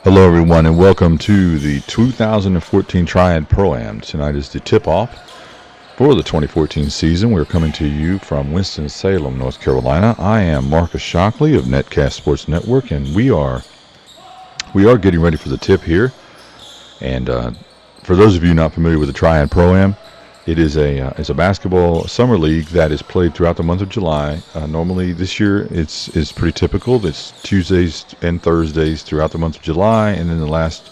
Hello, everyone, and welcome to the 2014 Triad Pro-Am. Tonight is the tip-off for the 2014 season. We're coming to you from Winston-Salem, North Carolina. I am Marcus Shockley of Netcast Sports Network, and we are getting ready for the tip here. And for those of you not familiar with the Triad Pro-Am, it is a basketball summer league that is played throughout the month of July. Normally this year it's pretty typical. It's Tuesdays and Thursdays throughout the month of July, and then the last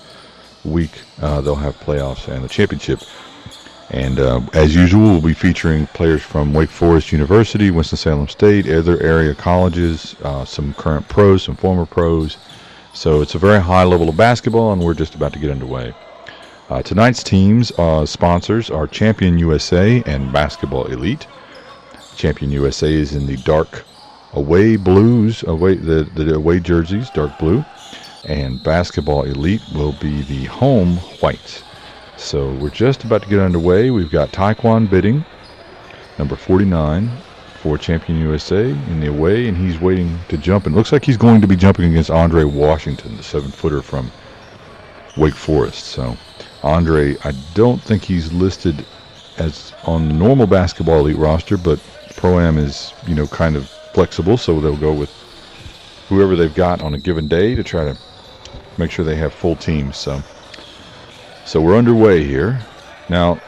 week they'll have playoffs and the championship. And as usual, we'll be featuring players from Wake Forest University, Winston-Salem State, other area colleges, some current pros, some former pros. So it's a very high level of basketball, and we're just about to get underway. Tonight's teams sponsors are Champion USA and Basketball Elite. Champion USA is in the dark away blues, the away jerseys, dark blue, and Basketball Elite will be the home whites. So we're just about to get underway. We've got Taekwon Bidding, number 49, for Champion USA in the away, and he's waiting to jump. And it looks like he's going to be jumping against Andre Washington, the 7-footer from Wake Forest. So Andre, I don't think he's listed as on the normal Basketball Elite roster, but Pro-Am is, kind of flexible, so they'll go with whoever they've got on a given day to try to make sure they have full teams. So we're underway here. Now,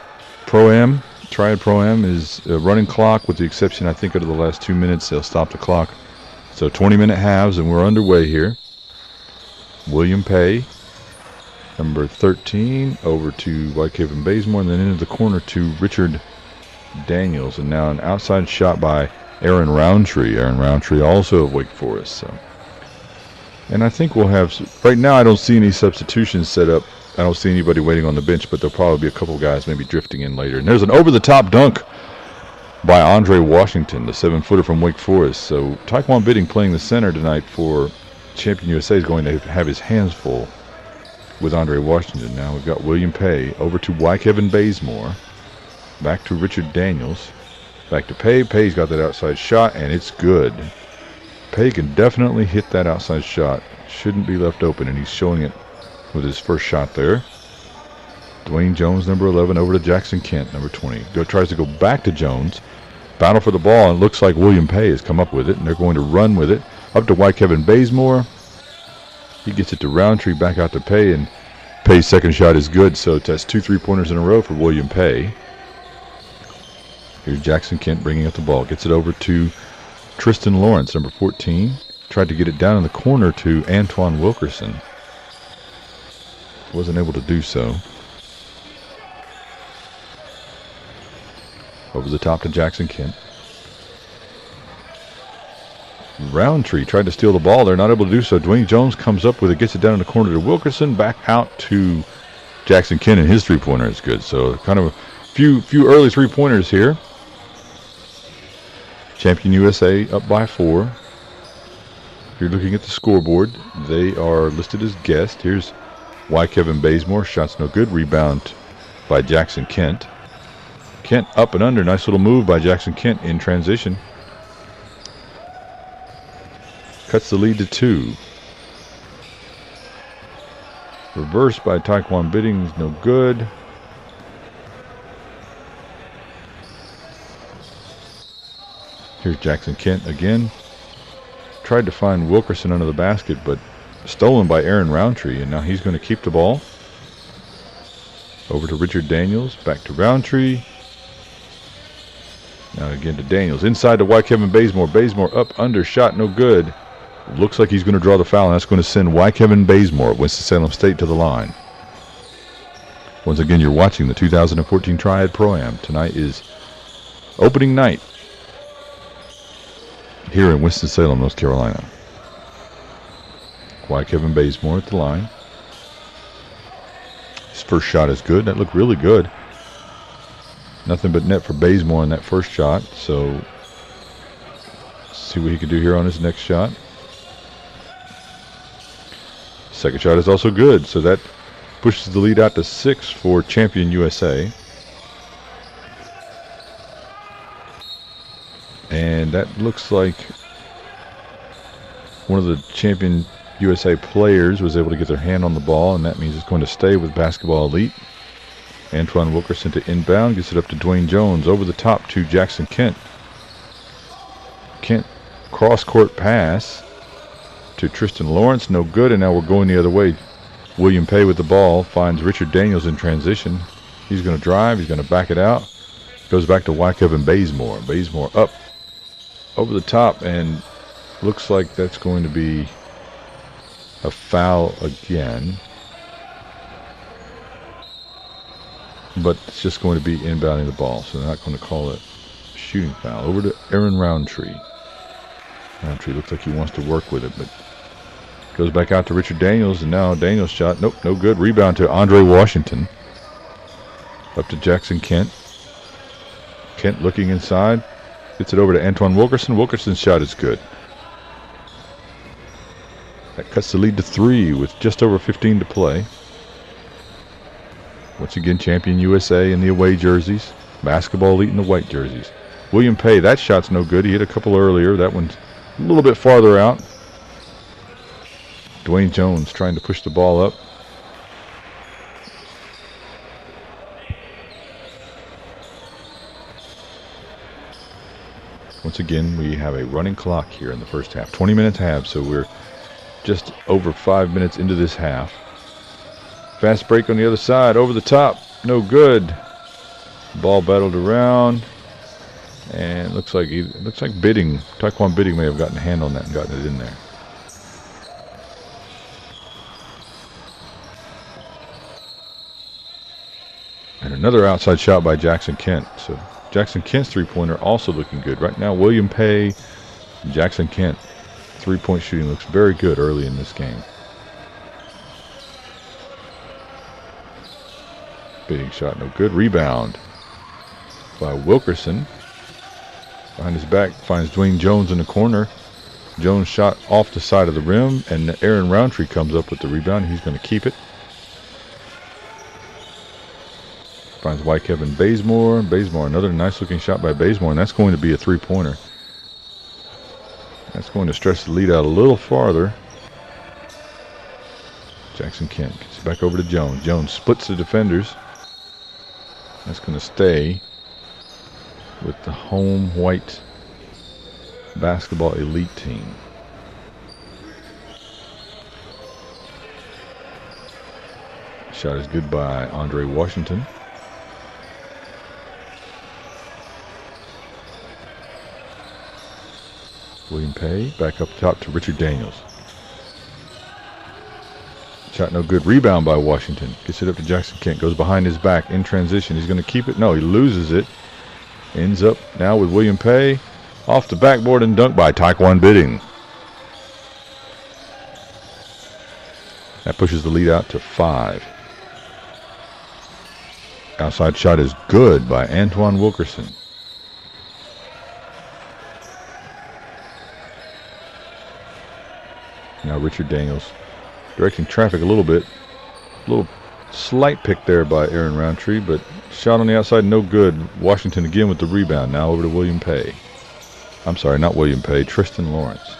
Pro-Am, Triad Pro-Am is a running clock with the exception, I think, of the last 2 minutes. They'll stop the clock. So 20-minute halves, and we're underway here. William Pay, number 13, over to Whitehaven Bazemore, and then into the corner to Richard Daniels. And now an outside shot by Aaron Roundtree. Aaron Roundtree also of Wake Forest. And I think we'll have, right now I don't see any substitutions set up. I don't see anybody waiting on the bench, but there'll probably be a couple guys maybe drifting in later. And there's an over-the-top dunk by Andre Washington, the 7-footer from Wake Forest. So Taekwon Bidding playing the center tonight for Champion USA is going to have his hands full with Andre Washington. Now we've got William Pay over to Whitehaven Bazemore, back to Richard Daniels, back to Pay. Pay's got that outside shot, and it's good. Pay can definitely hit that outside shot. Shouldn't be left open, and he's showing it with his first shot there. Dwayne Jones, number 11, over to Jackson Kent, number 20. Tries to go back to Jones. Battle for the ball, and it looks like William Pay has come up with it, and they're going to run with it. Up to Whitehaven Bazemore. He gets it to Roundtree, back out to Pay, and Pay's second shot is good, so that's 2 3-pointers in a row for William Pay. Here's Jackson Kent bringing up the ball. Gets it over to Tristan Lawrence, number 14. Tried to get it down in the corner to Antoine Wilkerson. Wasn't able to do so. Over the top to Jackson Kent. Roundtree tried to steal the ball. They're not able to do so. Dwayne Jones comes up with it, gets it down in the corner to Wilkerson, back out to Jackson Kent, and his three-pointer is good. So kind of a few early three-pointers here. Champion USA up by 4. If you're looking at the scoreboard, they are listed as guest. Here's Whitehaven Bazemore. Shot's no good. Rebound by Jackson Kent. Kent up and under. Nice little move by Jackson Kent in transition. Cuts the lead to 2. Reverse by Taekwon Bidding is no good. Here's Jackson Kent again. Tried to find Wilkerson under the basket, but stolen by Aaron Roundtree, and now he's going to keep the ball. Over to Richard Daniels, back to Roundtree. Now again to Daniels. Inside to Whitehaven Bazemore. Bazemore up, under, shot no good. Looks like he's going to draw the foul, and that's going to send Whitehaven Bazemore, Winston-Salem State, to the line. Once again, you're watching the 2014 Triad Pro-Am. Tonight is opening night here in Winston-Salem, North Carolina. Whitehaven Bazemore at the line. His first shot is good. That looked really good. Nothing but net for Bazemore on that first shot. So let's see what he can do here on his next shot. Second shot is also good, so that pushes the lead out to 6 for Champion USA. And that looks like one of the Champion USA players was able to get their hand on the ball, and that means it's going to stay with Basketball Elite. Antoine Wilkerson to inbound, gets it up to Dwayne Jones, over the top to Jackson Kent. Kent cross-court pass to Tristan Lawrence, no good, and now we're going the other way. William Pay with the ball, finds Richard Daniels in transition. He's going to drive, he's going to back it out. Goes back to Wyckoff and Bazemore. Bazemore up, over the top, and looks like that's going to be a foul again. But it's just going to be inbounding the ball, so they're not going to call it a shooting foul. Over to Aaron Roundtree. Roundtree looks like he wants to work with it, but goes back out to Richard Daniels, and now Daniels' shot, nope, no good. Rebound to Andre Washington. Up to Jackson Kent. Kent looking inside. Gets it over to Antoine Wilkerson. Wilkerson's shot is good. That cuts the lead to 3 with just over 15 to play. Once again, Champion USA in the away jerseys. Basketball Elite in the white jerseys. William Pay, that shot's no good. He hit a couple earlier. That one's a little bit farther out. Dwayne Jones trying to push the ball up. Once again, we have a running clock here in the first half. 20 minutes half, so we're just over 5 minutes into this half. Fast break on the other side, over the top, no good. Ball battled around, and looks like Bidding, Taekwon Bidding may have gotten a hand on that and gotten it in there. And another outside shot by Jackson Kent. So Jackson Kent's three-pointer also looking good. Right now, William Pay, Jackson Kent, three-point shooting looks very good early in this game. Bidding shot, no good. Rebound by Wilkerson. Behind his back, finds Dwayne Jones in the corner. Jones shot off the side of the rim, and Aaron Roundtree comes up with the rebound. He's going to keep it. Finds Wyckoff and Bazemore. Bazemore, another nice-looking shot by Bazemore, and that's going to be a three-pointer. That's going to stretch the lead out a little farther. Jackson Kent gets it back over to Jones. Jones splits the defenders. That's going to stay with the home white Basketball Elite team. Shot is good by Andre Washington. William Pay back up top to Richard Daniels. Shot no good. Rebound by Washington. Gets it up to Jackson Kent. Goes behind his back in transition. He's going to keep it. No, he loses it. Ends up now with William Pay. Off the backboard and dunked by Taekwon Bidding. That pushes the lead out to 5. Outside shot is good by Antoine Wilkerson. Now Richard Daniels directing traffic a little bit. A little slight pick there by Aaron Roundtree, but shot on the outside, no good. Washington again with the rebound. Now over to William Pay. I'm sorry, not William Pay, Tristan Lawrence.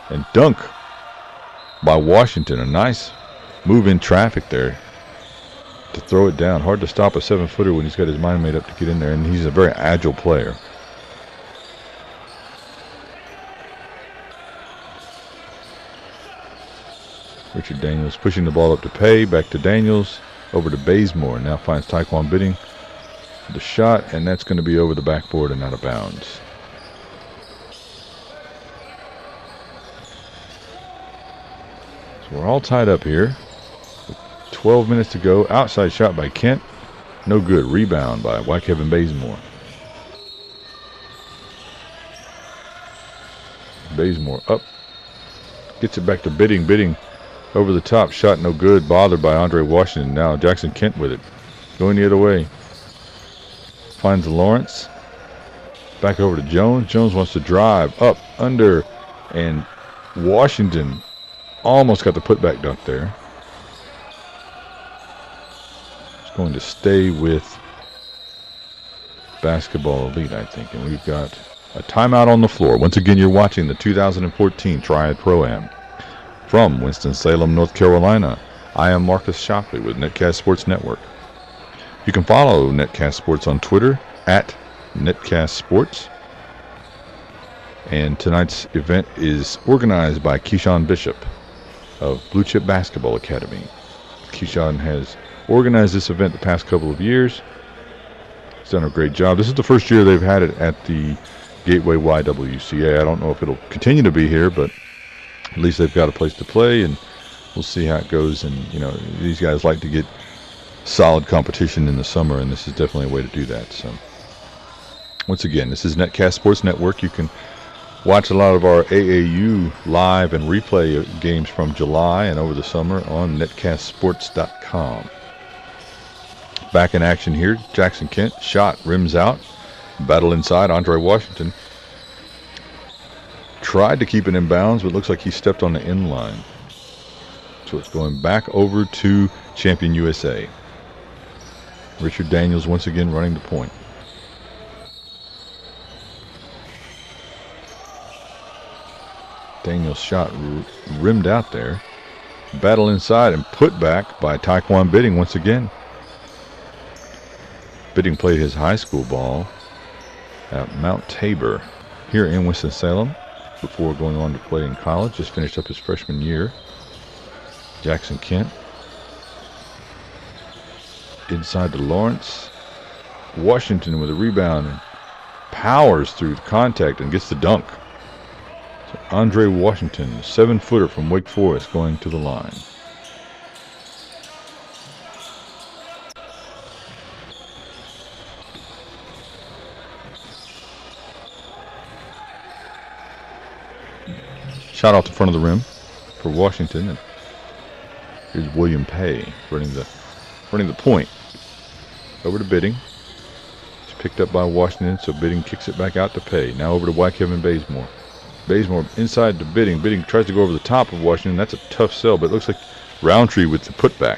And dunk by Washington. A nice move in traffic there to throw it down. Hard to stop a 7-footer when he's got his mind made up to get in there, and he's a very agile player. Richard Daniels pushing the ball up to Pay, back to Daniels, over to Bazemore. Now finds Taekwon Bidding for the shot, and that's going to be over the backboard and out of bounds. So we're all tied up here. 12 minutes to go. Outside shot by Kent. No good. Rebound by Wyckoff and Bazemore. Bazemore up. Gets it back to Bidding. Bidding over the top. Shot no good. Bothered by Andre Washington. Now Jackson Kent with it. Going the other way. Finds Lawrence. Back over to Jones. Jones wants to drive. Up. Under. And Washington almost got the putback dunk there. It's going to stay with Basketball Elite, I think. And we've got a timeout on the floor. Once again, you're watching the 2014 Triad Pro-Am. From Winston-Salem, North Carolina, I am Marcus Shockley with Netcast Sports Network. You can follow Netcast Sports on Twitter at Netcast Sports. And tonight's event is organized by Keyshawn Bishop of Blue Chip Basketball Academy. Keyshawn has organized this event the past couple of years. He's done a great job. This is the first year they've had it at the Gateway YWCA. I don't know if it'll continue to be here, but at least they've got a place to play, and we'll see how it goes. And, you know, these guys like to get solid competition in the summer, and this is definitely a way to do that. So, once again, this is Netcast Sports Network. You can watch a lot of our AAU live and replay games from July and over the summer on netcastsports.com. Back in action here, Jackson Kent, shot, rims out, battle inside, Andre Washington tried to keep it in bounds, but looks like he stepped on the end line. So it's going back over to Champion USA. Richard Daniels once again running the point. Daniels' shot rimmed out there. Battle inside and put back by Taekwon Bidding once again. Bidding played his high school ball at Mount Tabor here in Winston-Salem before going on to play in college. Just finished up his freshman year. Jackson Kent inside to Lawrence. Washington with a rebound and powers through the contact and gets the dunk. So Andre Washington, 7-footer from Wake Forest, going to the line. Shot off the front of the rim for Washington. And here's William Pay running the point. Over to Bidding. It's picked up by Washington, so Bidding kicks it back out to Pay. Now over to Kevin Bazemore. Bazemore inside to Bidding. Bidding tries to go over the top of Washington. That's a tough sell, but it looks like Roundtree with the putback.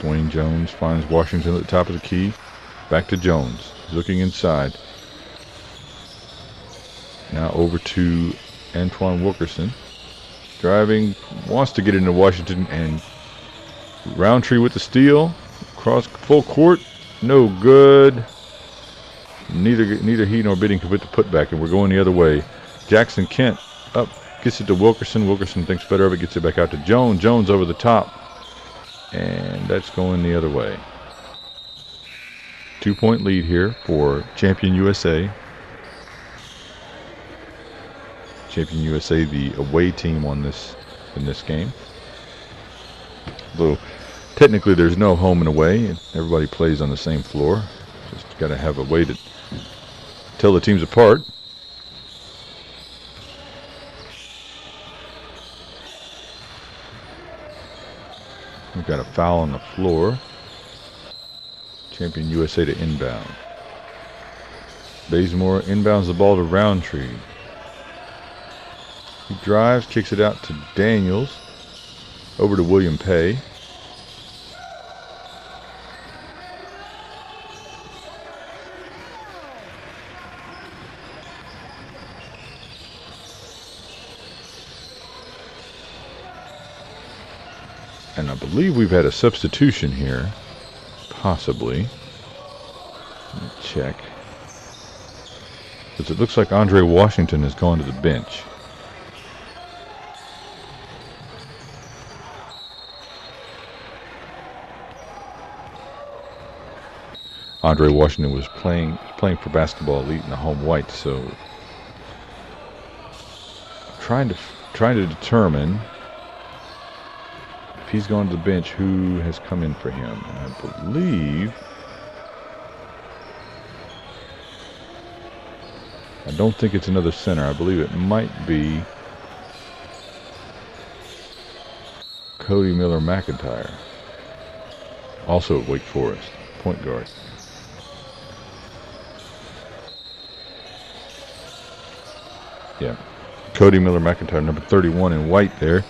Dwayne Jones finds Washington at the top of the key. Back to Jones. He's looking inside. Now over to Antoine Wilkerson. Driving, wants to get into Washington, and Roundtree with the steal. Cross full court. No good. Neither he nor Bidding could put the putback, and we're going the other way. Jackson Kent up. Gets it to Wilkerson. Wilkerson thinks better of it. Gets it back out to Jones. Jones over the top. And that's going the other way. 2-point lead here for Champion USA. Champion USA, the away team in this game. Though technically there's no home and away, and everybody plays on the same floor. Just got to have a way to tell the teams apart. We've got a foul on the floor. Champion USA to inbound. Bazemore inbounds the ball to Roundtree. He drives, kicks it out to Daniels. Over to William Pay. And I believe we've had a substitution here. Possibly. Let me check. Because it looks like Andre Washington has gone to the bench. Andre Washington was playing for Basketball Elite in the home white, so trying to determine if he's gone to the bench, who has come in for him. And I believe, I don't think it's another center. I believe it might be Cody Miller McIntyre, also at Wake Forest, point guard. Yeah, Cody Miller McIntyre, number 31 in white there,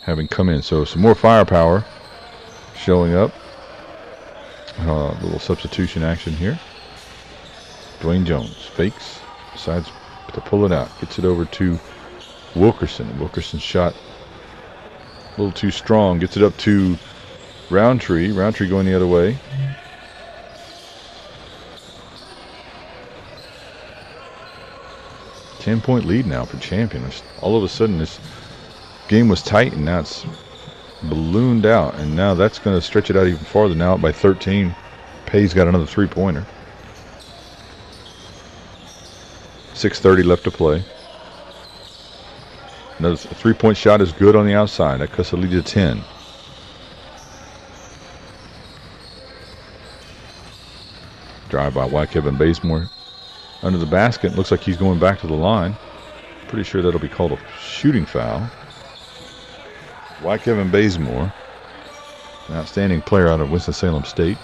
having come in. So some more firepower showing up Little substitution action here. Dwayne Jones fakes, decides to pull it out, gets it over to Wilkerson. Wilkerson's shot a little too strong, gets it up to Roundtree. Roundtree going the other way. Ten-point lead now for Champion. All of a sudden, this game was tight, and now it's ballooned out, and now that's going to stretch it out even farther. Now up by 13. Pay's got another three-pointer. 6:30 left to play. Another three-point shot is good on the outside. That cuts the lead to 10. Drive by Kevin Bazemore under the basket. Looks like he's going back to the line. Pretty sure that'll be called a shooting foul. Kevin Bazemore, an outstanding player out of Winston-Salem State.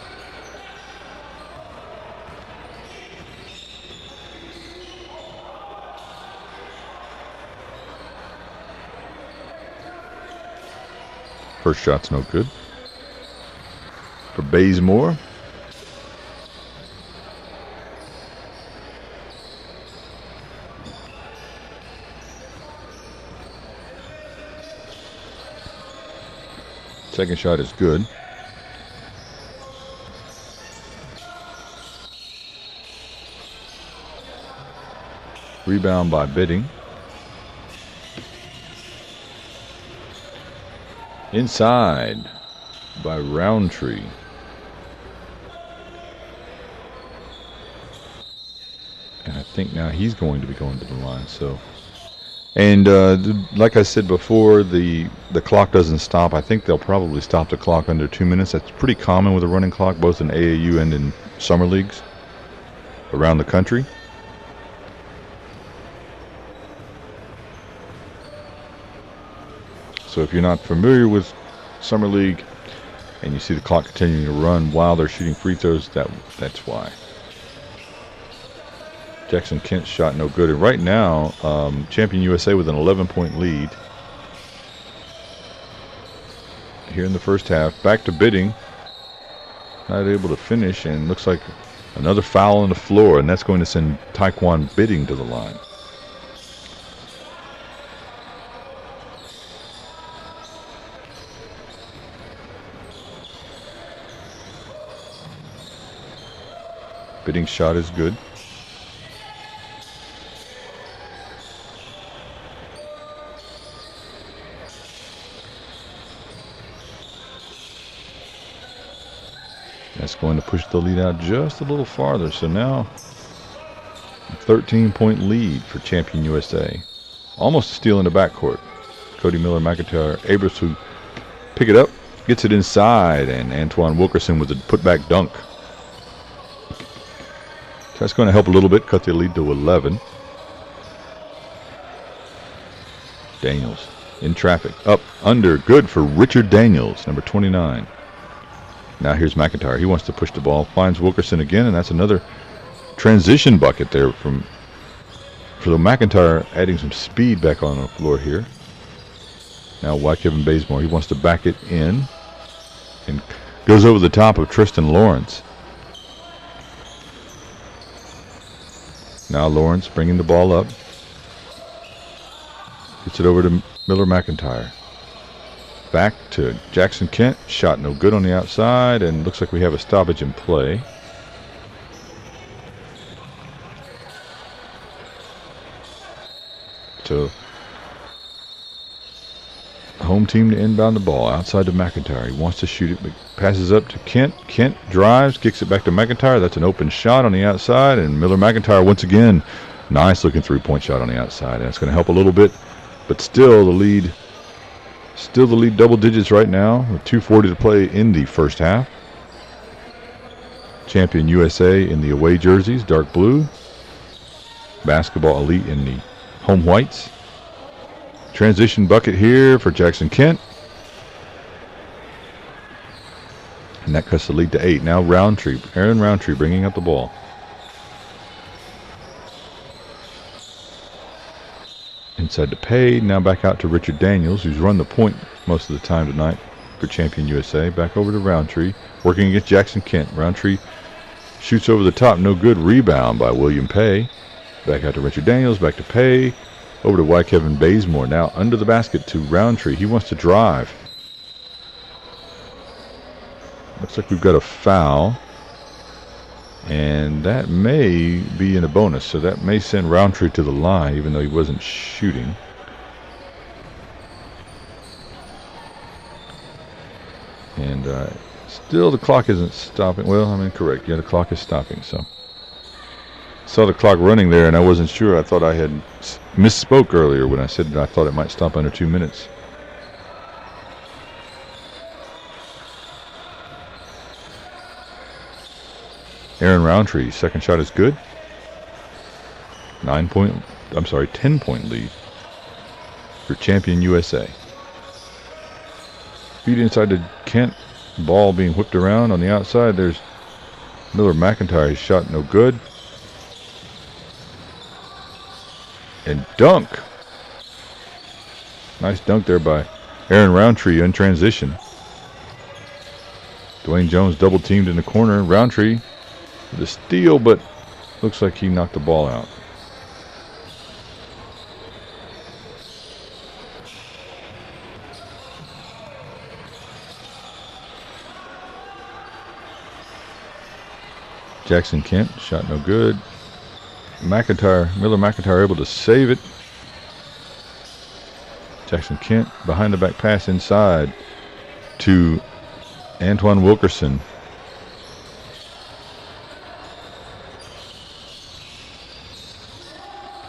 First shot's no good for Bazemore. Second shot is good. Rebound by Bidding. Inside by Roundtree. And I think now he's going to be going to the line. So, and like I said before, the clock doesn't stop. I think they'll probably stop the clock under 2 minutes. That's pretty common with a running clock, both in AAU and in summer leagues around the country. So if you're not familiar with Summer League and you see the clock continuing to run while they're shooting free throws, that's why. Jackson Kent's shot no good. And right now, Champion USA with an 11-point lead here in the first half. Back to Bidding. Not able to finish, and looks like another foul on the floor, and that's going to send Taekwon Bidding to the line. Bidding's shot is good. That's going to push the lead out just a little farther. So now, a 13-point lead for Champion USA. Almost a steal in the backcourt. Cody Miller, McIntyre, Abrams who pick it up, gets it inside, and Antoine Wilkerson with a putback dunk. So that's going to help a little bit, cut the lead to 11. Daniels in traffic, up, under, good for Richard Daniels, number 29. Now here's McIntyre. He wants to push the ball, finds Wilkerson again, and that's another transition bucket there for the McIntyre, adding some speed back on the floor here. Now Kevin Bazemore, he wants to back it in and goes over the top of Tristan Lawrence. Now Lawrence bringing the ball up. Gets it over to Miller McIntyre. Back to Jackson Kent. Shot no good on the outside, and looks like we have a stoppage in play. So home team to inbound the ball outside to McIntyre. He wants to shoot it, but passes up to Kent. Kent drives, kicks it back to McIntyre. That's an open shot on the outside, and Miller McIntyre once again, nice looking three-point shot on the outside. And that's going to help a little bit, but still the lead double digits right now with 2:40 to play in the first half. Champion USA in the away jerseys, dark blue. Basketball Elite in the home whites. Transition bucket here for Jackson Kent. And that cuts the lead to 8. Now Roundtree, Aaron Roundtree bringing up the ball. Inside to Pay, now back out to Richard Daniels, who's run the point most of the time tonight for Champion USA. Back over to Roundtree, working against Jackson Kent. Roundtree shoots over the top, no good. Rebound by William Pay. Back out to Richard Daniels, back to Pay. Over to Y. Kevin Bazemore. Now under the basket to Roundtree. He wants to drive. Looks like we've got a foul. And that may be in a bonus. So that may send Roundtree to the line, even though he wasn't shooting. And still the clock isn't stopping. Well, I'm incorrect. Yeah, the clock is stopping. So saw the clock running there, and I wasn't sure. I thought I had misspoke earlier when I said that I thought it might stop under 2 minutes. Aaron Roundtree, second shot is good. 10-point lead for Champion USA. Feed inside to Kent. Ball being whipped around on the outside. There's Miller McIntyre. Shot no good. And dunk. Nice dunk there by Aaron Roundtree in transition. Dwayne Jones double teamed in the corner. Roundtree with a steal, but looks like he knocked the ball out. Jackson Kent, shot no good. Miller McIntyre able to save it. Jackson Kent, behind the back pass inside to Antoine Wilkerson.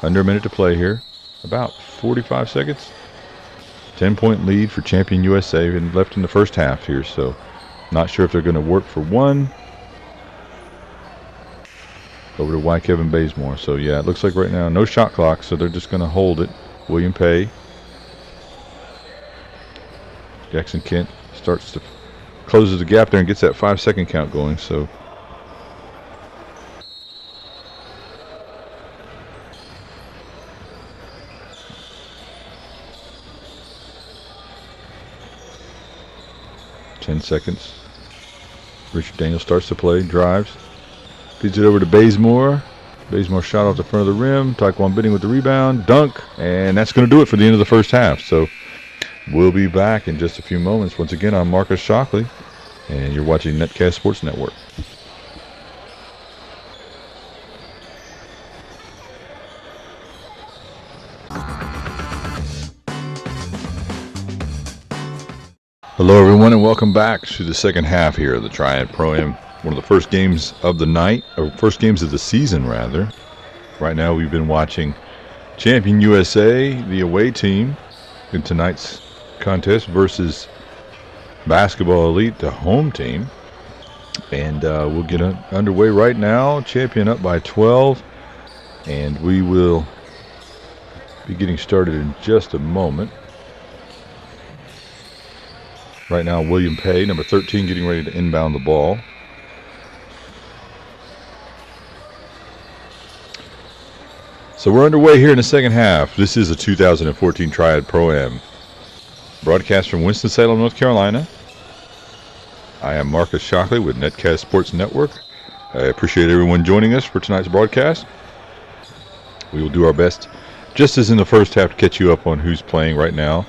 Under a minute to play here. About 45 seconds. 10-point lead for Champion USA and left in the first half here, so not sure if they're going to work for one. Over to Y. Kevin Bazemore. So yeah, it looks like right now no shot clock, so they're just going to hold it. William Pay. Jackson Kent closes the gap there and gets that 5-second count going. So seconds. Richard Daniels starts to play, drives, feeds it over to Bazemore. Bazemore shot off the front of the rim. Taekwon Bidding with the rebound, dunk, and that's going to do it for the end of the first half. So we'll be back in just a few moments. Once again, I'm Marcus Shockley, and you're watching Netcast Sports Network. Hello everyone and welcome back to the second half here of the Triad Pro-Am. One of the first games of the night, or first games of the season rather. Right now we've been watching Champion USA, the away team, in tonight's contest versus Basketball Elite, the home team. And we'll get underway right now. Champion up by 12. And we will be getting started in just a moment. Right now, William Pay, number 13, getting ready to inbound the ball. So we're underway here in the second half. This is a 2014 Triad Pro-Am. Broadcast from Winston-Salem, North Carolina. I am Marcus Shockley with Netcast Sports Network. I appreciate everyone joining us for tonight's broadcast. We will do our best, just as in the first half, to catch you up on who's playing right now.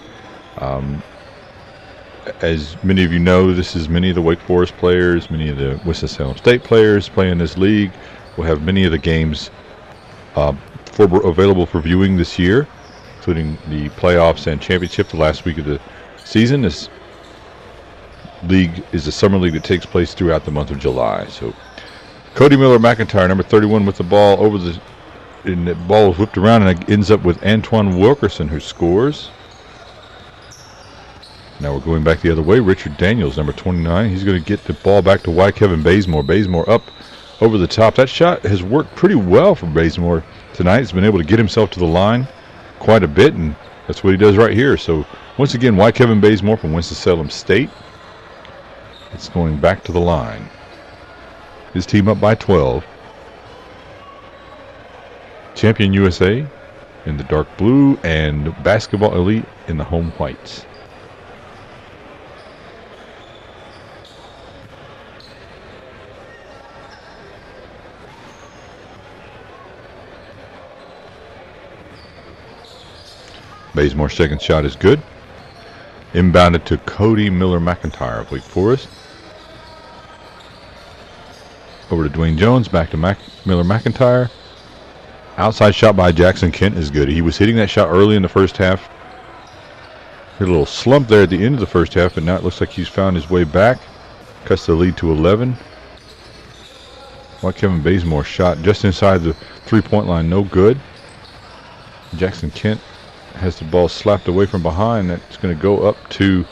As many of you know, this is many of the Wake Forest players, many of the Winston-Salem State players playing this league. We'll have many of the games available for viewing this year, including the playoffs and championship the last week of the season. This league is a summer league that takes place throughout the month of July. So Cody Miller McIntyre, number 31, with the ball and the ball is whipped around and it ends up with Antoine Wilkerson, who scores. Now we're going back the other way. Richard Daniels, number 29. He's going to get the ball back to Y. Kevin Bazemore. Bazemore up over the top. That shot has worked pretty well for Bazemore tonight. He's been able to get himself to the line quite a bit, and that's what he does right here. So once again, Y. Kevin Bazemore from Winston-Salem State. It's going back to the line. His team up by 12. Champion USA in the dark blue and Basketball Elite in the home whites. Bazemore's second shot is good. Inbounded to Cody Miller-McIntyre of Wake Forest. Over to Dwayne Jones, back to Miller-McIntyre. Outside shot by Jackson Kent is good. He was hitting that shot early in the first half. Hit a little slump there at the end of the first half, but now it looks like he's found his way back. Cuts the lead to 11. While Kevin Bazemore shot just inside the three-point line, no good. Jackson Kent has the ball slapped away from behind. That's going to go up to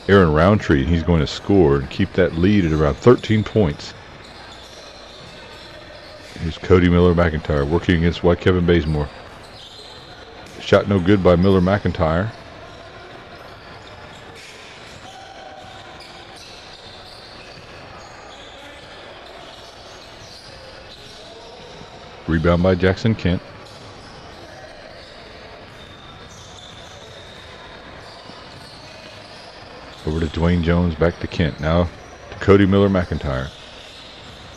Aaron Roundtree, and he's going to score and keep that lead at around 13 points. Here's Cody Miller-McIntyre working against White Kevin Bazemore. Shot no good by Miller-McIntyre. Rebound by Jackson Kent. Over to Dwayne Jones, back to Kent. Now to Cody Miller-McIntyre.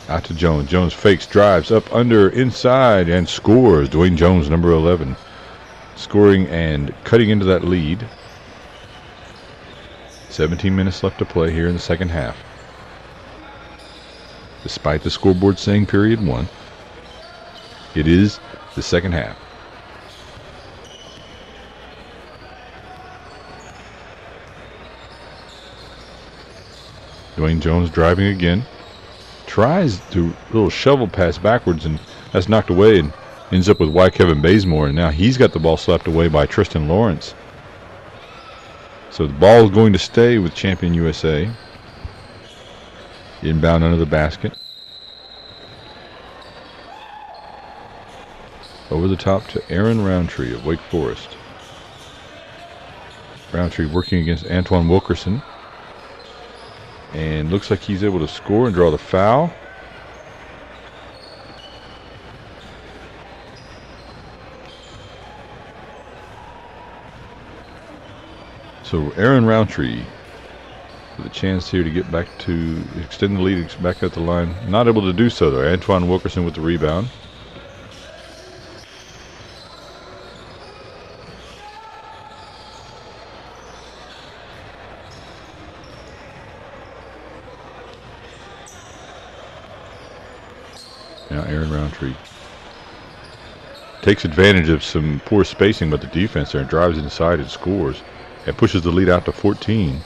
Out to Jones. Jones fakes, drives, up, under, inside, and scores. Dwayne Jones, number 11. Scoring and cutting into that lead. 17 minutes left to play here in the second half. Despite the scoreboard saying period 1, it is the second half. Dwayne Jones driving again. Tries to little shovel pass backwards, and that's knocked away and ends up with White Kevin Bazemore, and now he's got the ball slapped away by Tristan Lawrence. So the ball is going to stay with Champion USA. Inbound under the basket. Over the top to Aaron Roundtree of Wake Forest. Roundtree working against Antoine Wilkerson. And looks like he's able to score and draw the foul. So Aaron Roundtree with a chance here to get back to extend the lead back at the line. Not able to do so though. Antoine Wilkerson with the rebound. Now Aaron Roundtree takes advantage of some poor spacing by the defense there and drives inside and scores and pushes the lead out to 14.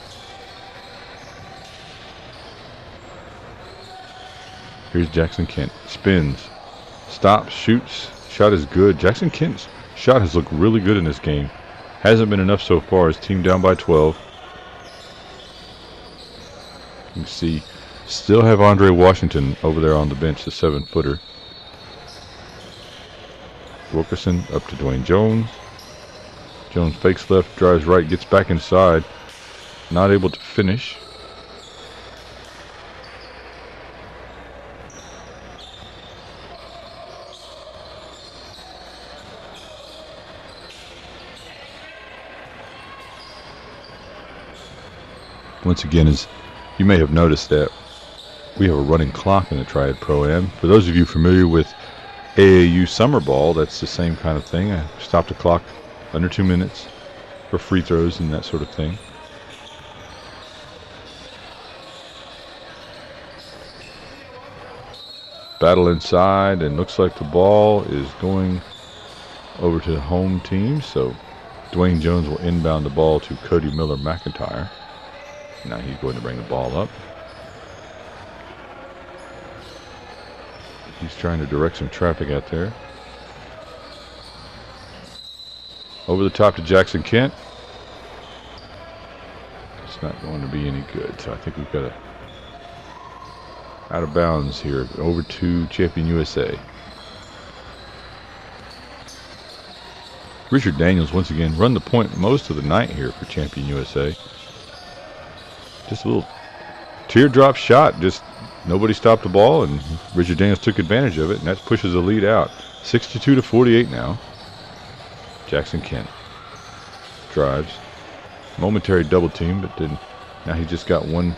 Here's Jackson Kent. Spins, stops, shoots. Shot is good. Jackson Kent's shot has looked really good in this game. Hasn't been enough so far. His team down by 12. You can see still have Andre Washington over there on the bench, the 7-footer. Wilkerson up to Dwayne Jones. Jones fakes left, drives right, gets back inside. Not able to finish. Once again, as you may have noticed that we have a running clock in the Triad Pro-Am. For those of you familiar with AAU Summer Ball, that's the same kind of thing. I stopped the clock under 2 minutes for free throws and that sort of thing. Battle inside, and looks like the ball is going over to the home team. So Dwayne Jones will inbound the ball to Cody Miller-McIntyre. Now he's going to bring the ball up. He's trying to direct some traffic out there. Over the top to Jackson Kent. It's not going to be any good. So I think we've got a out of bounds here. Over to Champion USA. Richard Daniels once again run the point most of the night here for Champion USA. Just a little teardrop shot. Just nobody stopped the ball, and Richard Daniels took advantage of it, and that pushes the lead out. 62-48 now. Jackson Kent drives. Momentary double team, but then now he just got one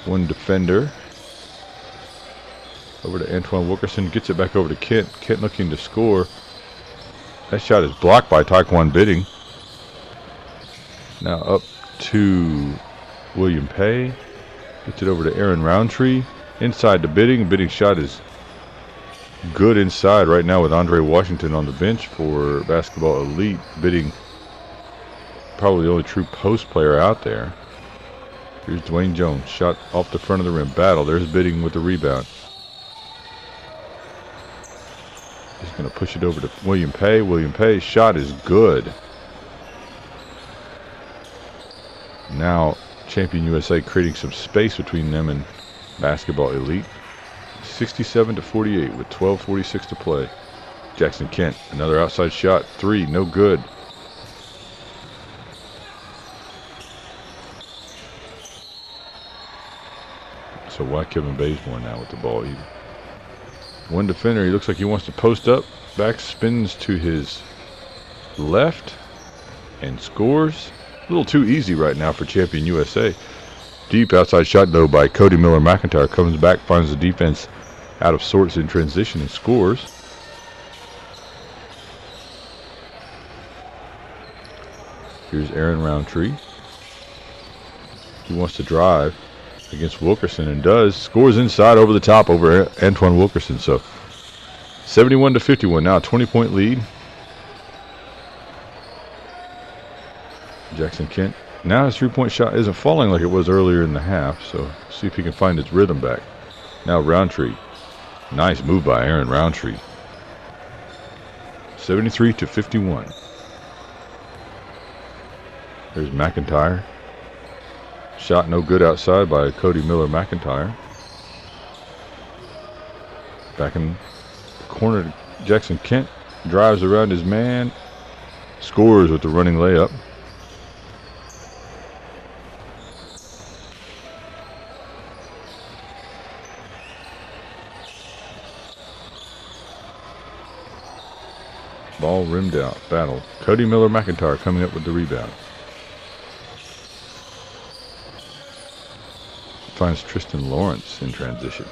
defender. Over to Antoine Wilkerson. Gets it back over to Kent. Kent looking to score. That shot is blocked by Taekwon Bidding. Now up to William Pay. Gets it over to Aaron Roundtree. Inside to Bidding. Bidding's shot is good inside right now with Andre Washington on the bench for Basketball Elite. Bidding probably the only true post player out there. Here's Dwayne Jones. Shot off the front of the rim. Battle. There's Bidding with the rebound. He's going to push it over to William Pay. William Pay's shot is good. Now Champion USA creating some space between them and Basketball Elite. 67-48 with 12:46 to play. Jackson Kent, another outside shot. 3, no good. So why Kevin Bazemore now with the ball? One defender, he looks like he wants to post up. Back spins to his left and scores. A little too easy right now for Champion USA. Deep outside shot though by Cody Miller-McIntyre. Comes back, finds the defense out of sorts in transition and scores. Here's Aaron Roundtree. He wants to drive against Wilkerson and does. Scores inside over the top over Antoine Wilkerson. So 71-51 now, 20-point lead. Jackson Kent. Now his three-point shot isn't falling like it was earlier in the half, so see if he can find his rhythm back. Now Roundtree. Nice move by Aaron Roundtree. 73-51. There's McIntyre. Shot no good outside by Cody Miller-McIntyre. Back in the corner, Jackson Kent drives around his man. Scores with the running layup. Ball rimmed out. Battle. Cody Miller-McIntyre coming up with the rebound. Finds Tristan Lawrence in transition.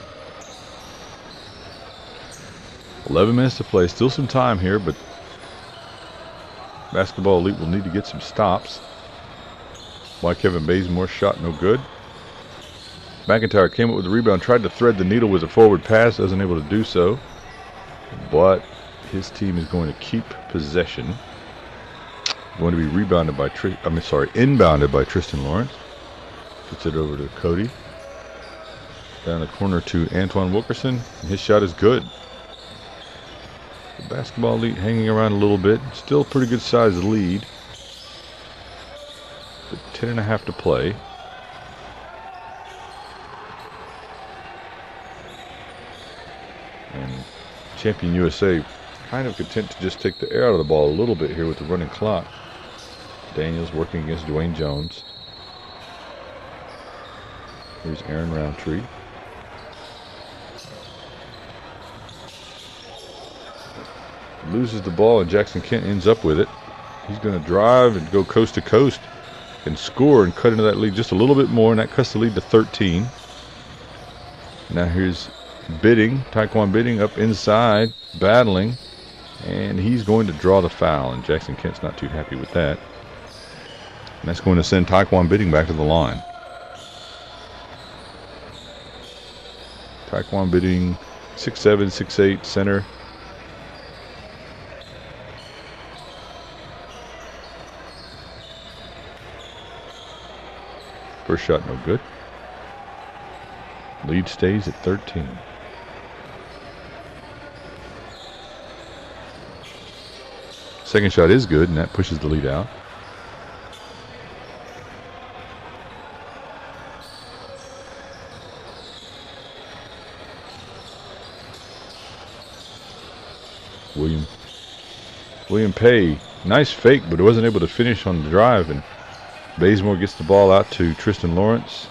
11 minutes to play. Still some time here, but Basketball Elite will need to get some stops. Why Kevin Bazemore shot no good. McIntyre came up with the rebound, tried to thread the needle with a forward pass, wasn't able to do so. But his team is going to keep possession. Going to be rebounded by inbounded by Tristan Lawrence. Puts it over to Cody. Down the corner to Antoine Wilkerson. And his shot is good. The Basketball Elite hanging around a little bit. Still pretty good sized lead. But 10.5 to play. And Champion USA kind of content to just take the air out of the ball a little bit here with the running clock. Daniels working against Dwayne Jones. Here's Aaron Roundtree. Loses the ball and Jackson Kent ends up with it. He's going to drive and go coast to coast and score and cut into that lead just a little bit more, and that cuts the lead to 13. Now here's Bidding, Taekwon Bidding up inside, battling, and he's going to draw the foul, and Jackson Kent's not too happy with that. And that's going to send Taekwon Bidding back to the line. Taekwon Bidding, 6'7", 6'8", center. First shot no good. Lead stays at 13. Second shot is good, and that pushes the lead out. William Pay, nice fake, but wasn't able to finish on the drive, and Bazemore gets the ball out to Tristan Lawrence.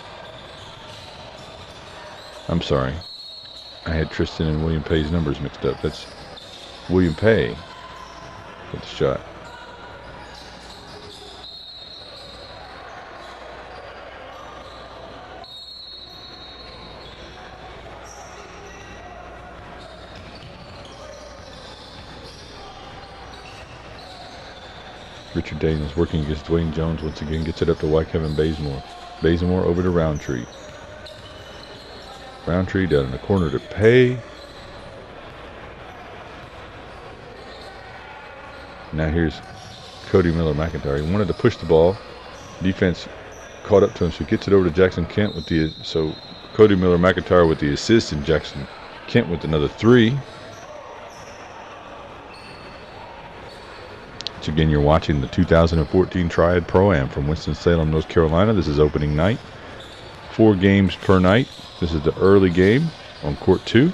I'm sorry. I had Tristan and William Pay's numbers mixed up. That's William Pay with the shot. Richard Daniels working against Dwayne Jones once again. Gets it up to Kevin Bazemore. Bazemore over to Roundtree. Roundtree down in the corner to Pay. Now here's Cody Miller-McIntyre. He wanted to push the ball. Defense caught up to him, so he gets it over to Jackson Kent with the. So Cody Miller-McIntyre with the assist, and Jackson Kent with another 3. Once again, you're watching the 2014 Triad Pro-Am from Winston-Salem, North Carolina. This is opening night. 4 games per night. This is the early game on court 2.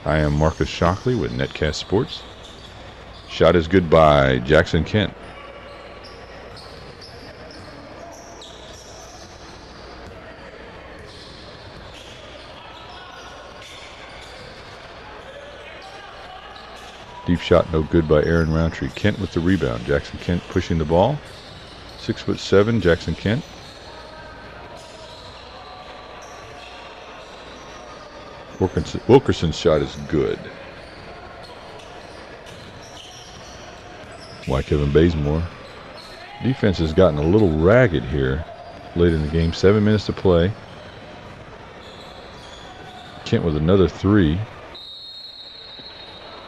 I am Marcus Shockley with Netcast Sports. Shot is good by Jackson Kent. Deep shot no good by Aaron Roundtree. Kent with the rebound. Jackson Kent pushing the ball. 6'7", Jackson Kent. Wilkerson's shot is good. Kevin Bazemore. Defense has gotten a little ragged here late in the game. 7 minutes to play. Kent with another 3.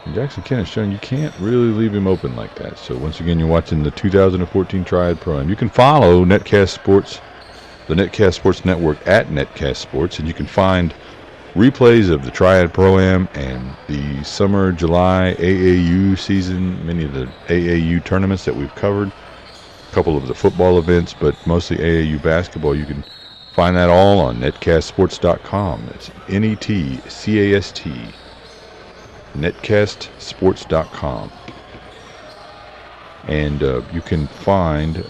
And Jackson Kent is showing you can't really leave him open like that. So once again, you're watching the 2014 Triad Pro-Am. You can follow Netcast Sports, the Netcast Sports Network at Netcast Sports, and you can find replays of the Triad Pro-Am and the summer, July AAU season, many of the AAU tournaments that we've covered, a couple of the football events, but mostly AAU basketball. You can find that all on netcastsports.com. That's NETCAST. netcastsports.com. And you can find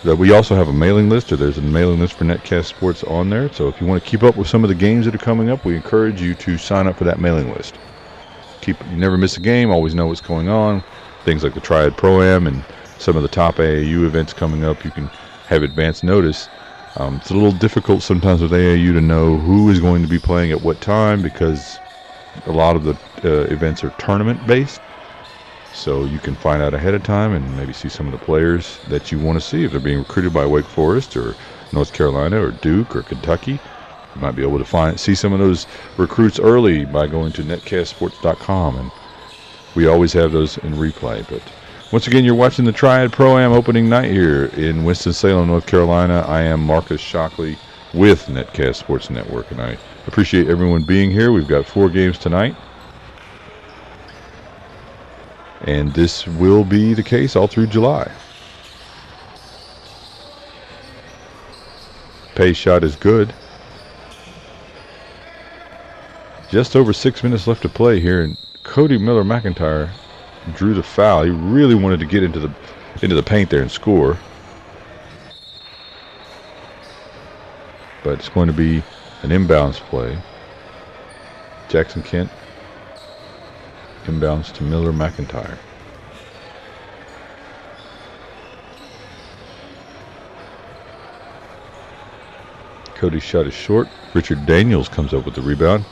that we also have a mailing list, or there's a mailing list for Netcast Sports on there. So if you want to keep up with some of the games that are coming up, we encourage you to sign up for that mailing list. You never miss a game, always know what's going on. Things like the Triad Pro-Am and some of the top AAU events coming up, you can have advance notice. It's a little difficult sometimes with AAU to know who is going to be playing at what time, because a lot of the events are tournament based, so you can find out ahead of time and maybe see some of the players that you want to see if they're being recruited by Wake Forest or North Carolina or Duke or Kentucky. You might be able to see some of those recruits early by going to netcastsports.com, and we always have those in replay. But once again, you're watching the Triad Pro-Am opening night here in Winston-Salem, North Carolina. I am Marcus Shockley with Netcast Sports Network, and I appreciate everyone being here. We've got 4 games tonight, and this will be the case all through July. Pay's shot is good. Just over 6 minutes left to play here, and Cody Miller-McIntyre drew the foul. He really wanted to get into the paint there and score, but it's going to be an inbounds play. Jackson Kent inbounds to Miller-McIntyre. Cody's shot is short. Richard Daniels comes up with the rebound.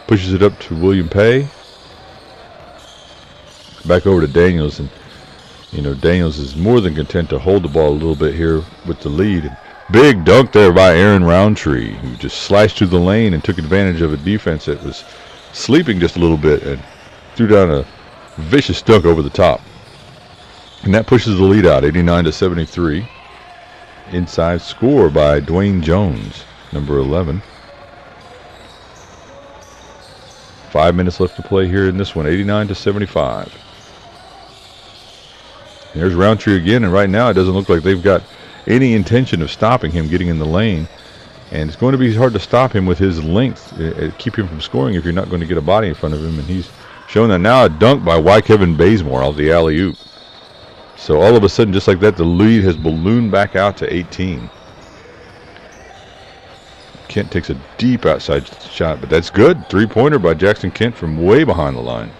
Pushes it up to William Pay. Back over to Daniels, and Daniels is more than content to hold the ball a little bit here with the lead. Big dunk there by Aaron Roundtree, who just slashed through the lane and took advantage of a defense that was sleeping just a little bit and threw down a vicious dunk over the top. And that pushes the lead out, 89-73. Inside score by Dwayne Jones, number 11. 5 minutes left to play here in this one, 89-75. And there's Roundtree again, and right now it doesn't look like they've got any intention of stopping him getting in the lane. And it's going to be hard to stop him with his length, keep him from scoring if you're not going to get a body in front of him. And he's showing that now. A dunk by Kevin Bazemore off the alley-oop. So all of a sudden, just like that, the lead has ballooned back out to 18. Kent takes a deep outside shot, but that's good. 3-pointer by Jackson Kent from way behind the line.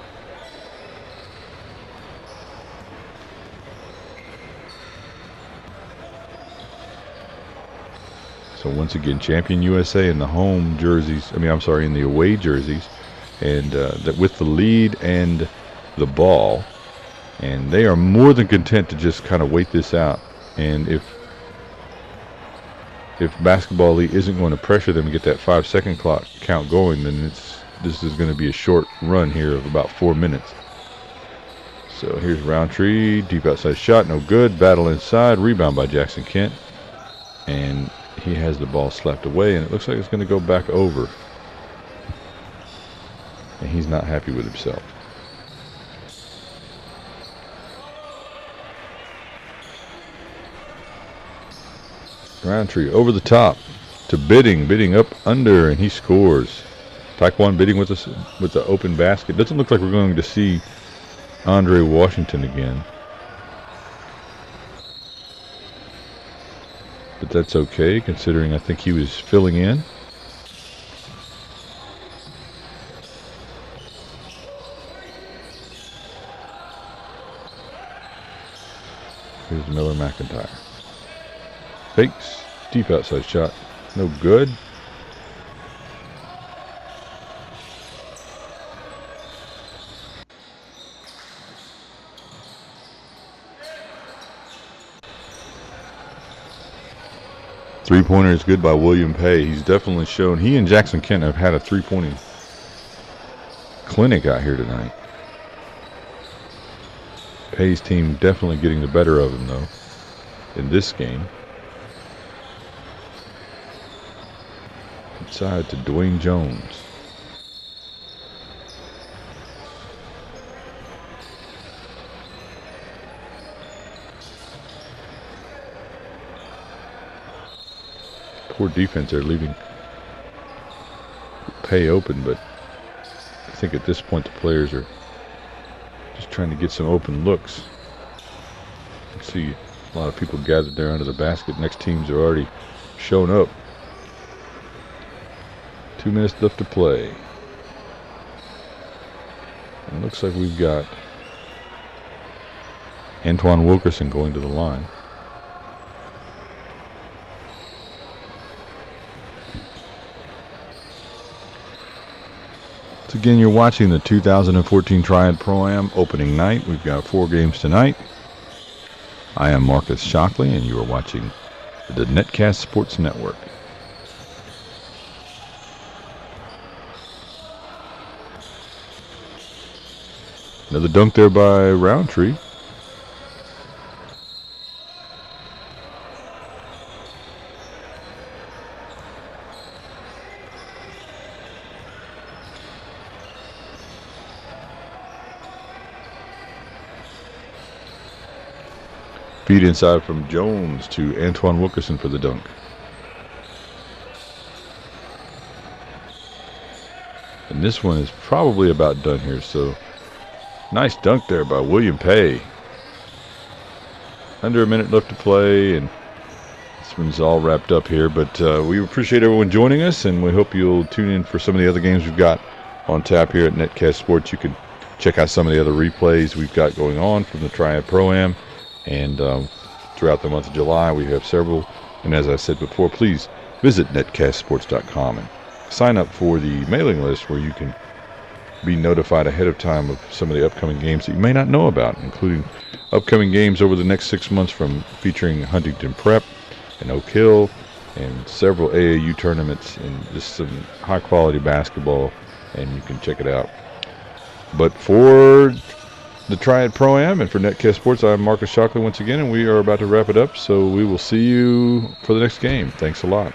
So So once again, Champion USA in the home jerseys. In the away jerseys, and that with the lead and the ball, and they are more than content to just kind of wait this out. And if Basketball Elite isn't going to pressure them and get that 5-second clock count going, then this is going to be a short run here of about 4 minutes. So here's Roundtree, deep outside shot, no good. Battle inside, rebound by Jackson Kent, and he has the ball slapped away, and it looks like it's going to go back over. And he's not happy with himself. Roundtree over the top to Bidding up under, and he scores. Taekwon Bidding with the open basket. Doesn't look like we're going to see Andre Washington again, but that's okay considering I think he was filling in. Here's Miller McIntyre. Fakes, deep outside shot, no good. Three-pointer is good by William Pay. He's definitely shown. He and Jackson Kent have had a three-pointing clinic out here tonight. Pay's team definitely getting the better of him, though, in this game. Inside to Dwayne Jones. Poor defense there, leaving Pay open, but I think at this point the players are just trying to get some open looks. You can see a lot of people gathered there under the basket. Next teams are already shown up. 2 minutes left to play. And it looks like we've got Antoine Wilkerson going to the line. So again, you're watching the 2014 Triad Pro-Am opening night. We've got 4 games tonight. I am Marcus Shockley, and you are watching the Netcast Sports Network. Another dunk there by Roundtree. Feed inside from Jones to Antoine Wilkerson for the dunk. And this one is probably about done here, so nice dunk there by William Pay. Under a minute left to play, and this one's all wrapped up here, but we appreciate everyone joining us, and we hope you'll tune in for some of the other games we've got on tap here at Netcast Sports. You can check out some of the other replays we've got going on from the Triad Pro-Am. And throughout the month of July, we have several. And as I said before, please visit netcastsports.com and sign up for the mailing list where you can be notified ahead of time of some of the upcoming games that you may not know about, including upcoming games over the next 6 months from featuring Huntington Prep and Oak Hill and several AAU tournaments and just some high-quality basketball, and you can check it out. But for the Triad Pro-Am and for Netcast Sports, I'm Marcus Shockley once again, and we are about to wrap it up, so we will see you for the next game. Thanks a lot.